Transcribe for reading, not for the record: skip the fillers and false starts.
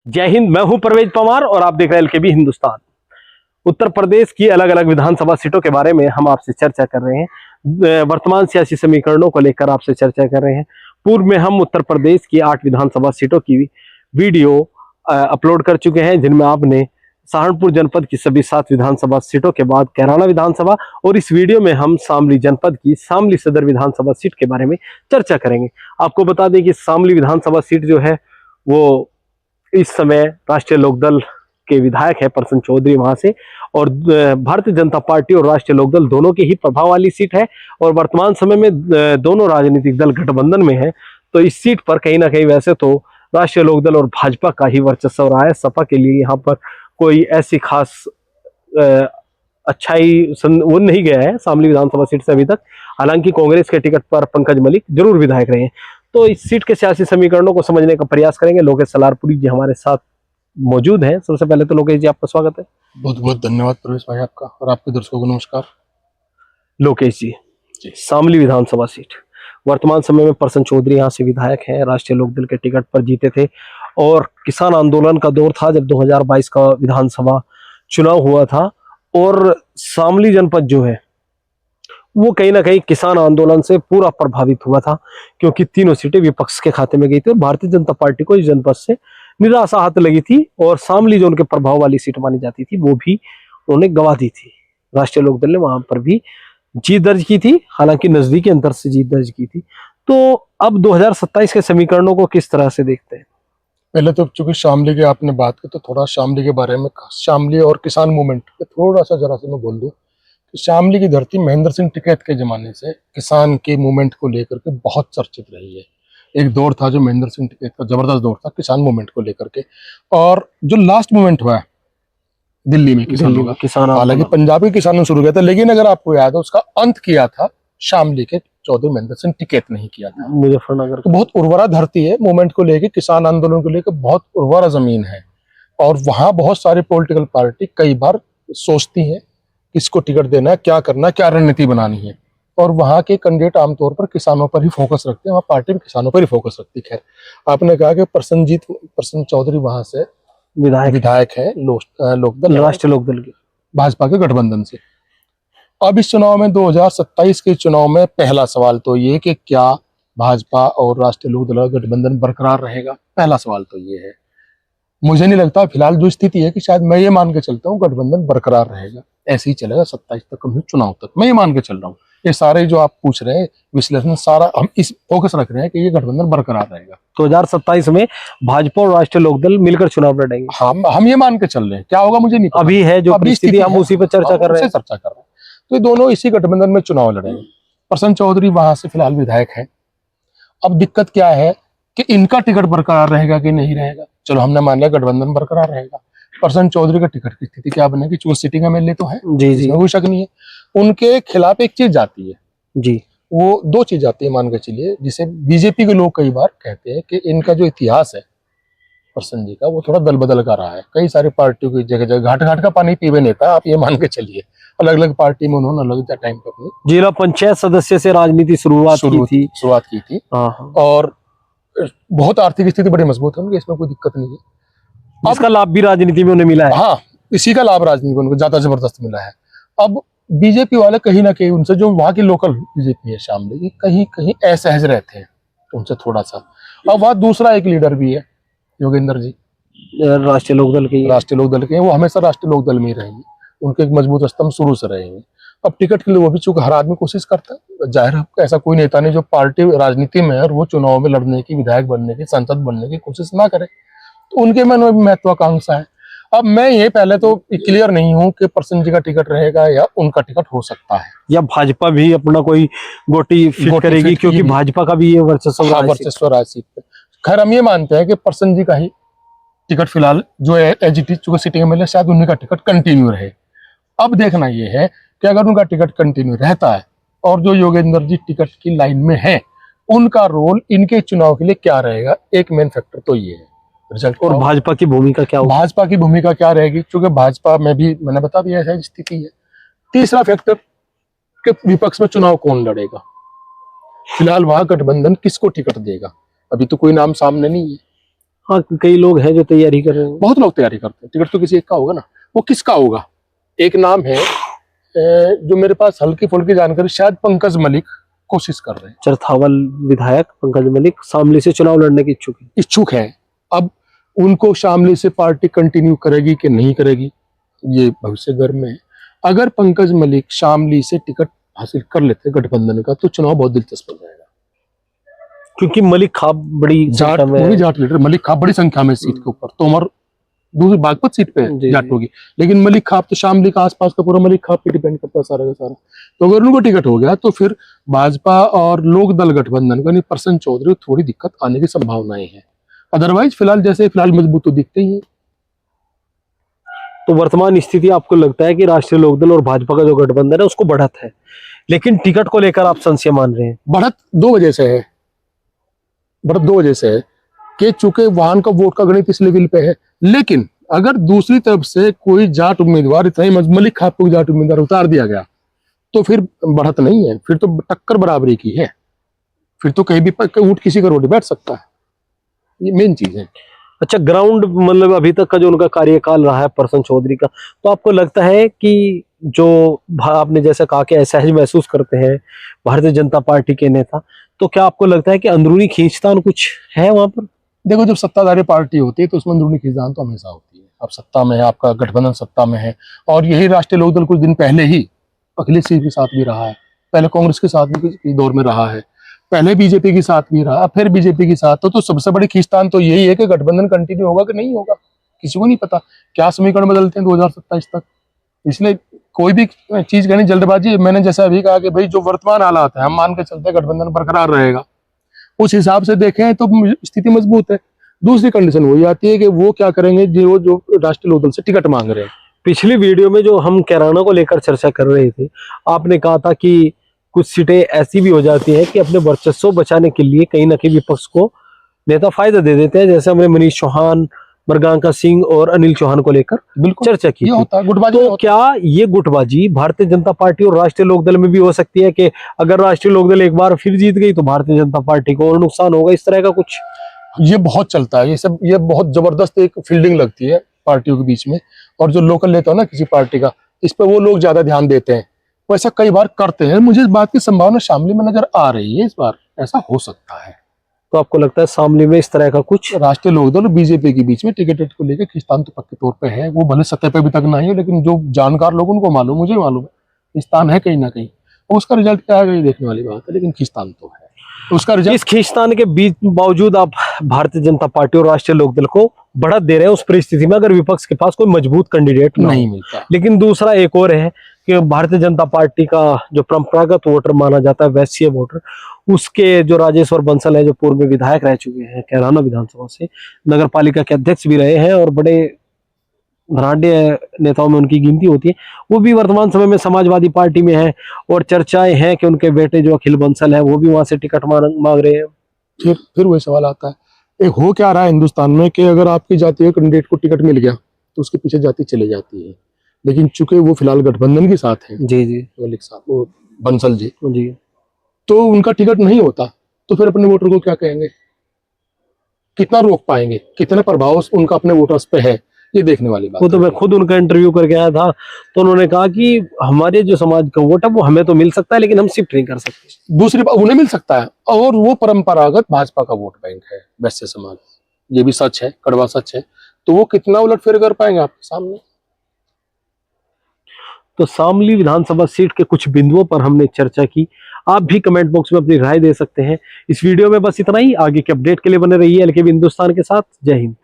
जय हिंद। मैं हूं परवेज पवार और आप देख रहे हैं एलकेबी हिंदुस्तान। उत्तर प्रदेश की अलग अलग विधानसभा सीटों के बारे में हम आपसे चर्चा कर रहे हैं। वर्तमान सियासी समीकरणों को लेकर आपसे चर्चा कर रहे हैं। पूर्व में हम उत्तर प्रदेश की 8 विधानसभा सीटों की वीडियो अपलोड कर चुके हैं, जिनमें आपने सहारनपुर जनपद की सभी 7 विधानसभा सीटों के बाद कैराना विधानसभा और इस वीडियो में हम शामली जनपद की शामली सदर विधानसभा सीट के बारे में चर्चा करेंगे। आपको बता दें कि शामली विधानसभा सीट जो है वो इस समय राष्ट्रीय लोकदल के विधायक है प्रसन्न चौधरी वहां से, और भारतीय जनता पार्टी और राष्ट्रीय लोकदल दोनों के ही प्रभाव वाली सीट है। और वर्तमान समय में दोनों राजनीतिक दल गठबंधन में है, तो इस सीट पर कहीं ना कहीं वैसे तो राष्ट्रीय लोकदल और भाजपा का ही वर्चस्व रहा है। सपा के लिए यहाँ पर कोई ऐसी खास अच्छाई वो नहीं गया है शामली विधानसभा सीट से अभी तक। हालांकि कांग्रेस के टिकट पर पंकज मलिक जरूर विधायक रहे हैं। तो इस सीट के सियासी समीकरणों को समझने का प्रयास करेंगे। लोकेश सलारपुरी जी हमारे साथ मौजूद हैं। सबसे पहले तो लोकेश जी, आपका स्वागत है। बहुत बहुत धन्यवाद प्रवेश भाई आपका, और आपके दर्शकों को नमस्कार। लोकेश जी, शामली विधानसभा सीट वर्तमान समय में प्रसन्न चौधरी यहाँ से विधायक हैं, राष्ट्रीय लोकदल के टिकट पर जीते थे और किसान आंदोलन का दौर था जब 2022 का विधानसभा चुनाव हुआ था। और शामली जनपद जो है वो कहीं ना कहीं किसान आंदोलन से पूरा प्रभावित हुआ था, क्योंकि तीनों सीटें विपक्ष के खाते में गई थी और भारतीय जनता पार्टी को इस जनपद से निराशा हाथ लगी थी। और शामली जो उनके प्रभाव वाली सीट मानी जाती थी वो भी उन्होंने गंवा दी थी। राष्ट्रीय लोकदल ने वहां पर भी जीत दर्ज की थी, हालांकि नजदीकी अंतर से जीत दर्ज की थी। तो अब 2027 के समीकरणों को किस तरह से देखते हैं? पहले तो चूंकि शामली की आपने बात की, तो थोड़ा शामली के बारे में, शामली और किसान मूवमेंट पे थोड़ा सा जरा से मैं बोल दूं कि शामली की धरती महेंद्र सिंह टिकैत के जमाने से किसान के मूवमेंट को लेकर के बहुत चर्चित रही है। एक दौर था जो महेंद्र सिंह टिकैत का जबरदस्त दौर था किसान मूवमेंट को लेकर के। और जो लास्ट मूवमेंट हुआ है दिल्ली में किसानों का, किसान हालांकि पंजाब के किसानों ने शुरू किया था, लेकिन अगर आपको याद है उसका अंत किया था शामली के चौधरी महेंद्र सिंह टिकैत नहीं किया था। मुजफ्फरनगर तो बहुत उर्वरा धरती है मूवमेंट को लेके, किसान आंदोलन को लेकर बहुत उर्वरा जमीन है। और वहां बहुत सारी पॉलिटिकल पार्टी कई बार सोचती है किसको टिकट देना है, क्या करना है, क्या रणनीति बनानी है। और वहां के कैंडिडेट आमतौर पर किसानों पर ही फोकस रखते हैं, वहाँ पार्टी भी किसानों पर ही फोकस रखती है। खैर, आपने कहा कि प्रसन्न चौधरी वहां से विधायक है लोकदल, राष्ट्रीय लोकदल के भाजपा के गठबंधन से। अब इस चुनाव में 2027 के चुनाव में पहला सवाल तो ये कि क्या भाजपा और राष्ट्रीय लोकदल गठबंधन बरकरार रहेगा। पहला सवाल तो ये है। मुझे नहीं लगता, फिलहाल जो स्थिति है कि शायद मैं ये मान के चलता हूँ गठबंधन बरकरार रहेगा, ऐसे ही चलेगा 27 तक, चुनाव तक मैं ये मान के चल रहा हूँ। ये सारे जो आप पूछ रहे हैं विश्लेषण, सारा हम इस फोकस रख रहे हैं कि ये गठबंधन बरकरार रहेगा। 2027 में भाजपा और राष्ट्रीय लोकदल मिलकर चुनाव लड़ेंगे। हम ये मान के चल रहे हैं, क्या होगा मुझे नहीं पता। अभी है जो परिस्थिति, हम उसी पर चर्चा कर रहे हैं। तो ये दोनों इसी गठबंधन में चुनाव लड़ेंगे। प्रसन्न चौधरी वहां से फिलहाल विधायक है। अब दिक्कत क्या है कि इनका टिकट बरकरार रहेगा कि नहीं रहेगा। चलो हमने मान लिया गठबंधन बरकरार रहेगा, प्रसन्न चौधरी का टिकट की स्थिति क्या बनेगी। चूंकि सिटिंग एमएलए तो है, इसमें कोई शक नहीं है। उनके खिलाफ एक चीज जाती है जी, वो दो चीज आती है मान के चलिए, जिसे बीजेपी के लोग कई बार कहते हैं कि इनका जो इतिहास है प्रसन्न जी का, वो थोड़ा दल बदल का रहा है। कई सारी पार्टियों की जगह जगह घाट घाट का पानी पीवे नेता, आप ये मान के चलिए। अलग अलग पार्टी में उन्होंने अलग टाइम पे अपनी जिला पंचायत सदस्य से राजनीति शुरुआत की थी। और बहुत आर्थिक स्थिति बड़ी मजबूत है उनकी, इसमें कोई दिक्कत नहीं है। इसका लाभ भी राजनीति में उन्हें मिला है। हाँ, इसी का लाभ राजनीति में उनको ज्यादा जबरदस्त मिला है। अब बीजेपी वाले कहीं ना कहीं उनसे, जो वहां की लोकल बीजेपी है शामली की, कहीं कहीं असहज रहते हैं उनसे थोड़ा सा। अब वहां दूसरा एक लीडर भी है योगेंद्र जी, राष्ट्रीय लोकदल के, वो हमेशा राष्ट्रीय लोकदल में ही रहेंगे, उनके एक मजबूत स्तंभ शुरू से रहेंगे। अब टिकट के लिए वो भी, चूंकि हर आदमी कोशिश करता है, जाहिर है ऐसा कोई नेता नहीं जो पार्टी राजनीति में है और वो चुनाव में लड़ने की, विधायक बनने की, सांसद बनने की कोशिश ना करे, तो उनके मन में भी महत्वाकांक्षा है। अब मैं ये पहले तो क्लियर नहीं हूं कि प्रसन्न जी का टिकट रहेगा या उनका टिकट हो सकता है, या भाजपा भी अपना कोई गोटी फिट करेगी, क्योंकि भाजपा का भी ये वर्चस्व राजनीति पे। खैर, हम ये मानते हैं कि प्रसन्न जी का ही टिकट फिलहाल जो है एजीटी, चूंकि सिटिंग एमएलए, शायद उन्हीं का टिकट कंटिन्यू रहे। अब देखना ये है कि अगर उनका टिकट कंटिन्यू रहता है और जो योगेंद्र जी टिकट की लाइन में है, उनका रोल इनके चुनाव के लिए क्या रहेगा। एक मेन फैक्टर तो ये है रिजल्ट। और भाजपा की भूमिका क्या होगी? भाजपा की भूमिका क्या रहेगी, क्योंकि भाजपा में भी मैंने बता दिया ऐसा स्थिति है। तीसरा फैक्टर कि विपक्ष में चुनाव कौन लड़ेगा। फिलहाल वहां गठबंधन किसको टिकट देगा, अभी तो कोई नाम सामने नहीं है। हाँ, कई लोग हैं जो तैयारी कर रहे हैं। बहुत लोग तैयारी करते हैं। टिकट तो किसी एक का होगा ना, वो किसका होगा? एक नाम है जो मेरे पास हल्की फुल्की जानकारी, शायद पंकज मलिक कोशिश कर रहे हैं। चरथावल विधायक पंकज मलिक शामली से चुनाव लड़ने के इच्छुक है। अब उनको शामली से पार्टी कंटिन्यू करेगी कि नहीं करेगी, ये भविष्य गर्म में है। अगर पंकज मलिक शामली से टिकट हासिल कर लेते गठबंधन का, तो चुनाव बहुत दिलचस्प हो जाएगा, क्योंकि मलिक खाब बड़ी जाट, संख्या में, जाट लीडर मलिक खाब बड़ी संख्या में सीट के ऊपर, तोमर दूसरी बागपत सीट पे जी, जाट होगी, लेकिन मलिक खाब तो शामली का आसपास का पूरा मलिक खाब पे डिपेंड करता है सारा का सारा। तो अगर उनको टिकट हो गया तो फिर भाजपा और लोक दल गठबंधन को, यानी प्रसन्न चौधरी, थोड़ी दिक्कत आने की संभावनाएं हैं। अदरवाइज फिलहाल मजबूत तो दिखते ही है। तो वर्तमान स्थिति आपको लगता है कि राष्ट्रीय लोकदल और भाजपा का जो गठबंधन है उसको बढ़त है, लेकिन टिकट को लेकर आप संशय मान रहे हैं? बढ़त दो वजह से है, बढ़त दो वजह से है कि चूंकि वाहन का वोट का गणित इस लेवल पे है, लेकिन अगर दूसरी तरफ से कोई जाट उम्मीदवार, इतना ही मलिक खाब को जाट उम्मीदवार उतार दिया गया, तो फिर बढ़त नहीं है, फिर तो टक्कर बराबरी की है, फिर तो कहीं भी ऊँट किसी का रोटी बैठ सकता है, ये मेन चीज है। अच्छा, ग्राउंड मतलब अभी तक का जो उनका कार्यकाल रहा है प्रसन्न चौधरी का, तो आपको लगता है कि जो आपने जैसा कहा कि असहज महसूस करते हैं भारतीय जनता पार्टी के नेता, तो क्या आपको लगता है कि अंदरूनी खींचतान कुछ है वहां पर? देखो, जब सत्ताधारी पार्टी होती है तो उसमें अंदरूनी खींचतान तो हमेशा होती है। अब सत्ता में है, आपका गठबंधन सत्ता में है, और यही राष्ट्रीय लोकदल कुछ दिन पहले ही अखिलेश सिंह के साथ भी रहा है, पहले कांग्रेस के साथ भी दौर में रहा है, पहले बीजेपी के साथ भी रहा, फिर बीजेपी के साथ। तो सबसे बड़ी खींचतान तो यही है कि गठबंधन कंटिन्यू होगा कि नहीं होगा, किसी को नहीं पता क्या समीकरण बदलते हैं 2027 तक। इसलिए कोई भी चीज कहनी जल्दबाजी। मैंने जैसा अभी कहा कि भाई जो वर्तमान हालात है, हम मान के चलते गठबंधन बरकरार रहेगा, उस हिसाब से देखें तो स्थिति मजबूत है। दूसरी कंडीशन वही आती है कि वो क्या करेंगे जो राष्ट्रीय लोकदल से टिकट मांग रहे हैं। पिछली वीडियो में जो हम कैराना को लेकर चर्चा कर रहे थे, आपने कहा था कि कुछ सीटें ऐसी भी हो जाती है कि अपने वर्चस्व बचाने के लिए कहीं ना कहीं विपक्ष को नेता फायदा दे देते हैं, जैसे हमने मनीष चौहान, मृगांका सिंह और अनिल चौहान को लेकर बिल्कुल चर्चा की ये थी। होता है गुटबाजी। तो क्या ये गुटबाजी भारतीय जनता पार्टी और राष्ट्रीय लोकदल में भी हो सकती है कि अगर राष्ट्रीय लोकदल एक बार फिर जीत गई तो भारतीय जनता पार्टी को और नुकसान होगा, इस तरह का कुछ? ये बहुत चलता है, ये सब, ये बहुत जबरदस्त एक फील्डिंग लगती है पार्टियों के बीच में, और जो लोकल नेता है ना किसी पार्टी का, इस पर वो लोग ज्यादा ध्यान देते हैं, वो ऐसा कई बार करते हैं। मुझे इस बात की संभावना शामली में नजर आ रही है, इस बार ऐसा हो सकता है। तो आपको लगता है शामली में इस तरह का कुछ? राष्ट्रीय लोकदल और बीजेपी के बीच में टिकट को लेकर खींचतान तो पक्के तौर पे है, वो भले सतह पे अभी तक नहीं है, लेकिन जो जानकार लोग उनको मालूम, मुझे मालूम है खींचतान है कहीं ना कहीं। उसका रिजल्ट क्या है ये देखने वाली बात है, लेकिन खींचतान तो है। उसका रिजल्ट, इस खींचतान के बीच बावजूद आप भारतीय जनता पार्टी और राष्ट्रीय लोकदल को बढ़त दे रहे हैं उस परिस्थिति में अगर विपक्ष के पास कोई मजबूत कैंडिडेट नहीं मिलता। लेकिन दूसरा एक और है कि भारतीय जनता पार्टी का जो परंपरागत वोटर माना जाता है, वैश्य वोटर, उसके जो राजेश्वर बंसल है, जो पूर्व में विधायक रह चुके हैं कैराना विधानसभा से, नगर पालिका के अध्यक्ष भी रहे हैं और बड़े धनाढ़ नेताओं में उनकी गिनती होती है, वो भी वर्तमान समय में समाजवादी पार्टी में है और चर्चाएं हैं कि उनके बेटे जो अखिल बंसल है वो भी वहां से टिकट मांग रहे हैं। फिर वही सवाल आता है, एक हो क्या रहा है हिंदुस्तान में कि अगर आपकी जातीय कैंडिडेट को टिकट मिल गया तो उसके पीछे जाति चली जाती है, लेकिन चूंकि वो फिलहाल गठबंधन के साथ है, जी जी मलिक साहब, वो बंसल जी, जी, तो उनका टिकट नहीं होता, तो फिर अपने वोटर को क्या कहेंगे, कितना रोक पाएंगे, कितना प्रभाव उनका अपने वोटर्स पे है, ये देखने वाली बात। वो तो मैं खुद उनका इंटरव्यू करके आया था, तो उन्होंने कहा कि हमारे जो समाज का वोट है वो हमें तो मिल सकता है लेकिन हम शिफ्ट नहीं कर सकते। दूसरी बात, उन्हें मिल सकता है, और वो परंपरागत भाजपा का वोट बैंक है वैश्य समाज, ये भी सच है, कड़वा सच है, तो वो कितना उलटफेर कर पाएंगे आपके सामने। तो शामली विधानसभा सीट के कुछ बिंदुओं पर हमने चर्चा की, आप भी कमेंट बॉक्स में अपनी राय दे सकते हैं। इस वीडियो में बस इतना ही, आगे के अपडेट के लिए बने रहिए एलकेबी हिंदुस्तान के साथ। जय हिंद।